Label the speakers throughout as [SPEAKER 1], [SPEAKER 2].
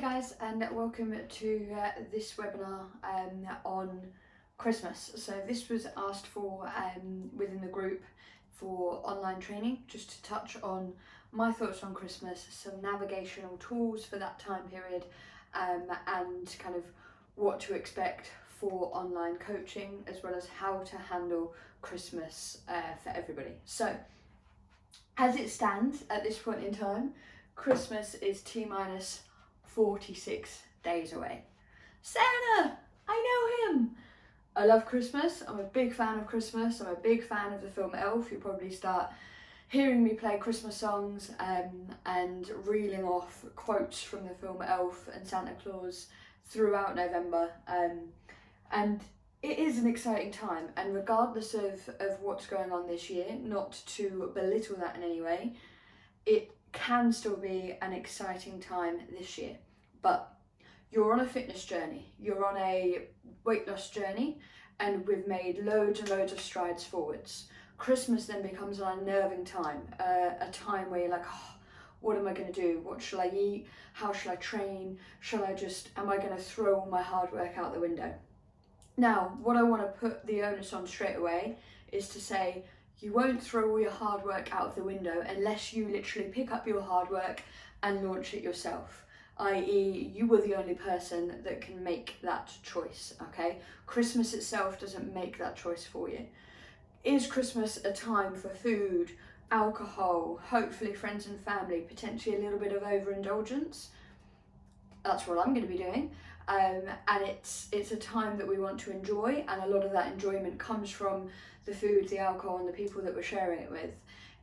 [SPEAKER 1] guys, and welcome to this webinar on Christmas. So this was asked for within the group for online training, just to touch on my thoughts on Christmas, some navigational tools for that time period, and kind of what to expect for online coaching, as well as how to handle Christmas for everybody. So as it stands at this point in time, Christmas is T-minus 46 days away. Santa! I know him! I love Christmas. I'm a big fan of Christmas. I'm a big fan of the film Elf. You'll probably start hearing me play Christmas songs and reeling off quotes from the film Elf and Santa Claus throughout November. And it is an exciting time, and regardless of what's going on this year, not to belittle that in any way, it can still be an exciting time this year. But you're on a fitness journey, you're on a weight loss journey, and we've made loads and loads of strides forwards. Christmas then becomes an unnerving time, a time where you're like, oh, what am I going to do? What shall I eat? How shall I train? Am I going to throw all my hard work out the window? Now, what I want to put the onus on straight away is to say, you won't throw all your hard work out of the window unless you literally pick up your hard work and launch it yourself, i.e. you were the only person that can make that choice, okay? Christmas itself doesn't make that choice for you. Is Christmas a time for food, alcohol, hopefully friends and family, potentially a little bit of overindulgence? That's what I'm going to be doing. And it's a time that we want to enjoy, and a lot of that enjoyment comes from the food, the alcohol, and the people that we're sharing it with.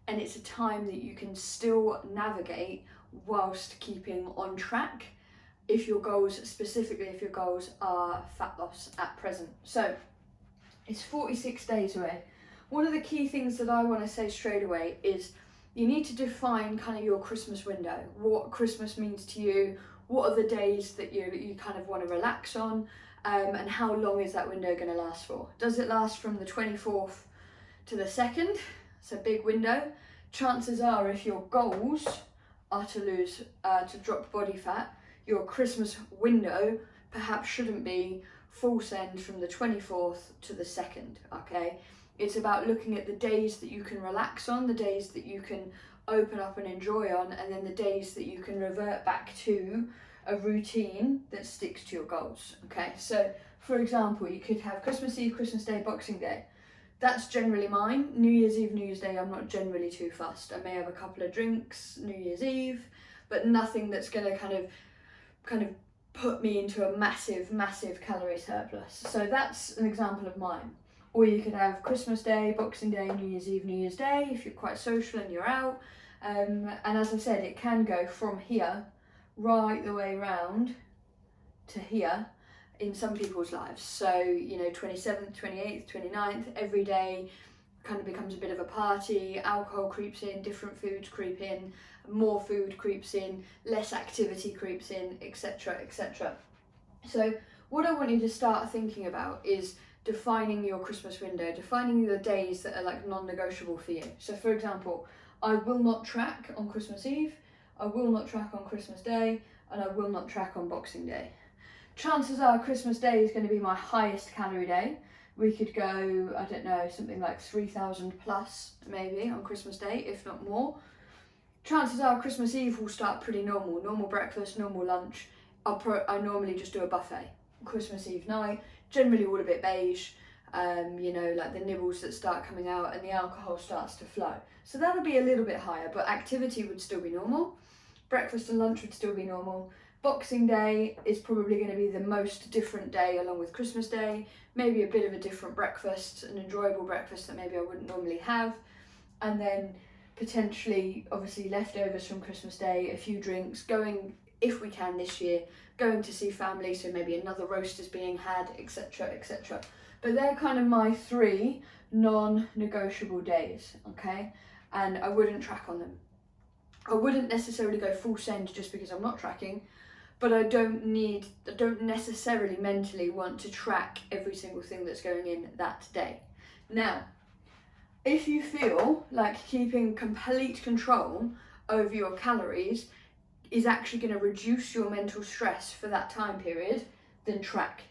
[SPEAKER 1] And it's a time that you can still navigate whilst keeping on track if your goals are fat loss at present. So it's 46 days away. One of the key things that I want to say straight away is you need to define kind of your Christmas window, what Christmas means to you. What are the days that you kind of want to relax on, and how long is that window going to last for? Does it last from the 24th to the 2nd? It's a big window. Chances are, if your goals are to drop body fat, your Christmas window perhaps shouldn't be full send from the 24th to the 2nd, okay? It's about looking at the days that you can relax on, the days that you can open up and enjoy on, and then the days that you can revert back to a routine that sticks to your goals. Okay, so for example, you could have Christmas Eve, Christmas Day, Boxing Day. That's generally mine. New Year's Eve, New Year's Day, I'm not generally too fussed. I may have a couple of drinks New Year's Eve, but nothing that's going to kind of put me into a massive calorie surplus. So that's an example of mine. Or you could have Christmas Day, Boxing Day, New Year's Eve, New Year's Day, if you're quite social and you're out. And as I said, it can go from here right the way round to here in some people's lives. So, 27th, 28th, 29th, every day kind of becomes a bit of a party. Alcohol creeps in, different foods creep in, more food creeps in, less activity creeps in, etc., etc. So what I want you to start thinking about is defining your Christmas window, defining the days that are like non-negotiable for you. So for example, I will not track on Christmas Eve, I will not track on Christmas Day, and I will not track on Boxing Day. Chances are Christmas Day is going to be my highest calorie day. We could go, I don't know, something like 3,000 plus maybe on Christmas Day, if not more. Chances are Christmas Eve will start pretty normal breakfast, normal lunch. I normally just do a buffet. Christmas Eve night, generally all a bit beige, like the nibbles that start coming out and the alcohol starts to flow. So that'll be a little bit higher, but activity would still be normal. Breakfast and lunch would still be normal. Boxing Day is probably going to be the most different day along with Christmas Day, maybe a bit of a different breakfast, an enjoyable breakfast that maybe I wouldn't normally have. And then potentially, obviously, leftovers from Christmas Day, a few drinks, going, if we can this year, going to see family, so maybe another roast is being had, etc., etc. But they're kind of my 3 non-negotiable days, okay? And I wouldn't track on them. I wouldn't necessarily go full send just because I'm not tracking, but I don't necessarily mentally want to track every single thing that's going in that day. Now, if you feel like keeping complete control over your calories is actually going to reduce your mental stress for that time period, then track,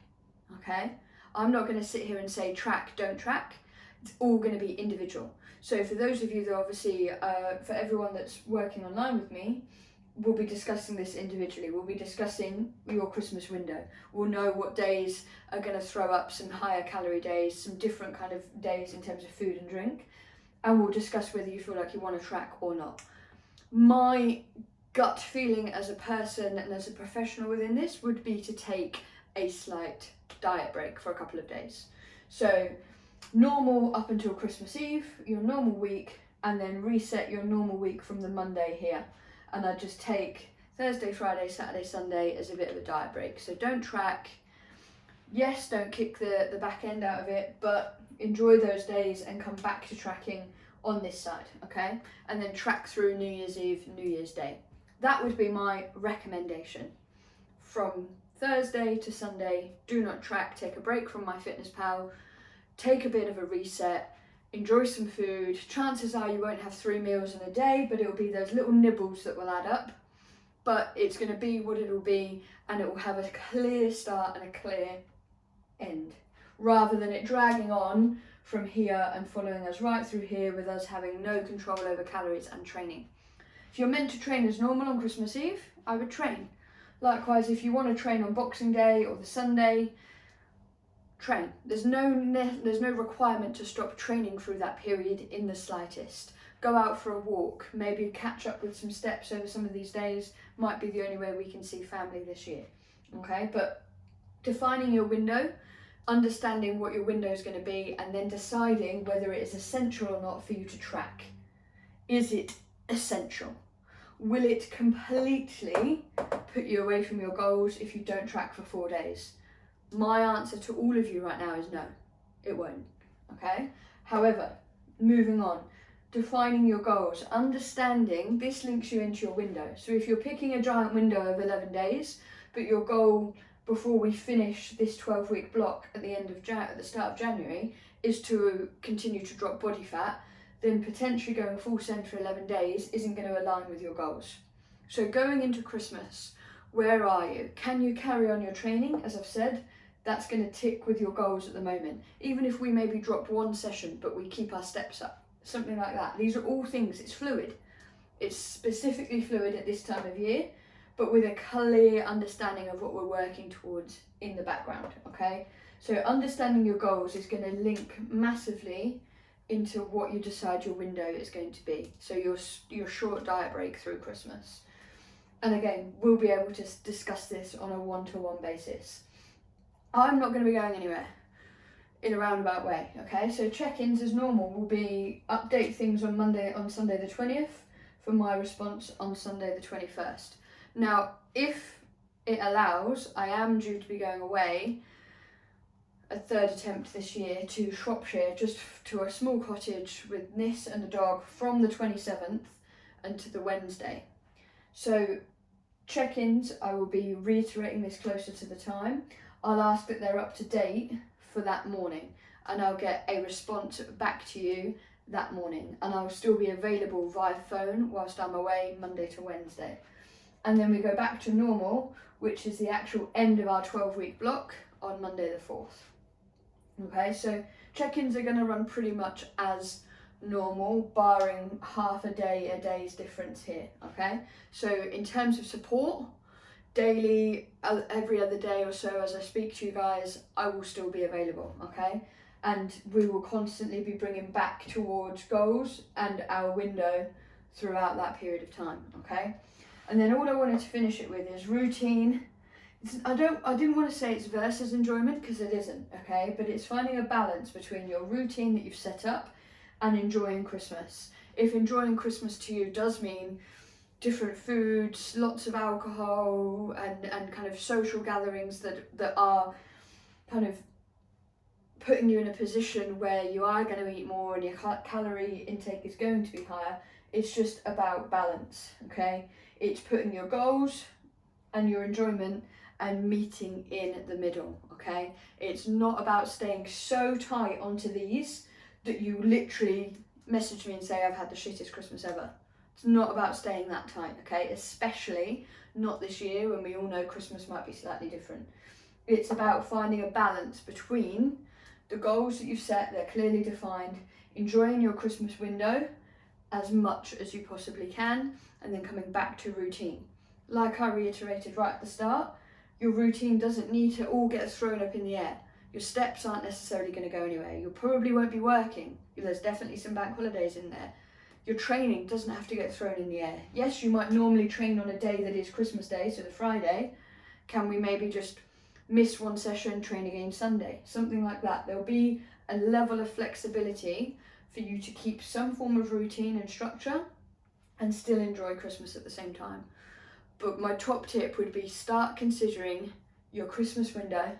[SPEAKER 1] okay? I'm not going to sit here and say track, don't track. It's all going to be individual. So for those of you that obviously, for everyone that's working online with me, we'll be discussing this individually. We'll be discussing your Christmas window. We'll know what days are going to throw up some higher calorie days, some different kind of days in terms of food and drink, and we'll discuss whether you feel like you want to track or not. My gut feeling as a person and as a professional within this would be to take a slight diet break for a couple of days. So normal up until Christmas Eve, your normal week, and then reset your normal week from the Monday here. And I just take Thursday, Friday, Saturday, Sunday as a bit of a diet break. So don't track. Yes, don't kick the back end out of it, but enjoy those days and come back to tracking on this side, okay? And then track through New Year's Eve, New Year's Day. That would be my recommendation. From Thursday to Sunday, do not track, take a break from MyFitnessPal, take a bit of a reset, enjoy some food. Chances are you won't have 3 meals in a day, but it'll be those little nibbles that will add up. But it's going to be what it'll be, and it will have a clear start and a clear end, rather than it dragging on from here and following us right through here with us having no control over calories and training. If you're meant to train as normal on Christmas Eve, I would train. Likewise, if you want to train on Boxing Day or the Sunday, train. There's no requirement to stop training through that period in the slightest. Go out for a walk, maybe catch up with some steps over some of these days. Might be the only way we can see family this year, okay? But defining your window, understanding what your window is going to be, and then deciding whether it is essential or not for you to track. Is it essential? Will it completely put you away from your goals if you don't track for 4 days? My answer to all of you right now is no, it won't, okay? However, moving on, defining your goals, understanding this links you into your window. So if you're picking a giant window of 11 days, but your goal before we finish this 12-week block at the end of at the start of January is to continue to drop body fat, then potentially going full send for 11 days isn't going to align with your goals. So going into Christmas, where are you? Can you carry on your training? As I've said, that's going to tick with your goals at the moment. Even if we maybe drop one session, but we keep our steps up, something like that. These are all things, it's fluid. It's specifically fluid at this time of year, but with a clear understanding of what we're working towards in the background, okay? So understanding your goals is going to link massively into what you decide your window is going to be. So your short diet break through Christmas. And again, we'll be able to discuss this on a one-to-one basis. I'm not going to be going anywhere in a roundabout way, okay? So check-ins as normal will be update things on Sunday the 20th for my response on Sunday the 21st. Now, if it allows, I am due to be going away a third attempt this year to Shropshire, just to a small cottage with Nis and the dog from the 27th and to the Wednesday. So check-ins, I will be reiterating this closer to the time. I'll ask that they're up to date for that morning, and I'll get a response back to you that morning, and I'll still be available via phone whilst I'm away Monday to Wednesday. And then we go back to normal, which is the actual end of our 12-week block on Monday the 4th. Okay, so check-ins are going to run pretty much as normal, barring half a day's difference here, okay? So in terms of support, daily, every other day or so as I speak to you guys, I will still be available, okay? And we will constantly be bringing back towards goals and our window throughout that period of time, okay? And then all I wanted to finish it with is routine. I didn't want to say it's versus enjoyment, because it isn't, okay? But it's finding a balance between your routine that you've set up and enjoying Christmas. If enjoying Christmas to you does mean different foods, lots of alcohol, and kind of social gatherings that are kind of putting you in a position where you are going to eat more and your calorie intake is going to be higher, it's just about balance, okay? It's putting your goals and your enjoyment and meeting in the middle, okay? It's not about staying so tight onto these that you literally message me and say, I've had the shittest Christmas ever. It's not about staying that tight, okay? Especially not this year when we all know Christmas might be slightly different. It's about finding a balance between the goals that you've set, they're clearly defined, enjoying your Christmas window as much as you possibly can, and then coming back to routine. Like I reiterated right at the start, your routine doesn't need to all get thrown up in the air. Your steps aren't necessarily going to go anywhere. You probably won't be working. There's definitely some bank holidays in there. Your training doesn't have to get thrown in the air. Yes, you might normally train on a day that is Christmas Day, so the Friday. Can we maybe just miss one session, train again Sunday? Something like that. There'll be a level of flexibility for you to keep some form of routine and structure and still enjoy Christmas at the same time. But my top tip would be start considering your Christmas window.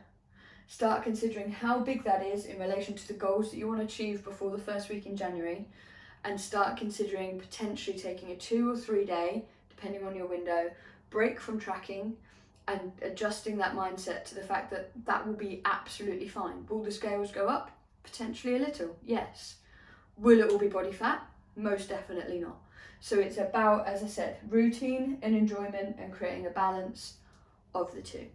[SPEAKER 1] Start considering how big that is in relation to the goals that you want to achieve before the first week in January, and start considering potentially taking a 2 or 3 day, depending on your window, break from tracking and adjusting that mindset to the fact that that will be absolutely fine. Will the scales go up? Potentially a little, yes. Will it all be body fat? Most definitely not. So it's about, as I said, routine and enjoyment and creating a balance of the two.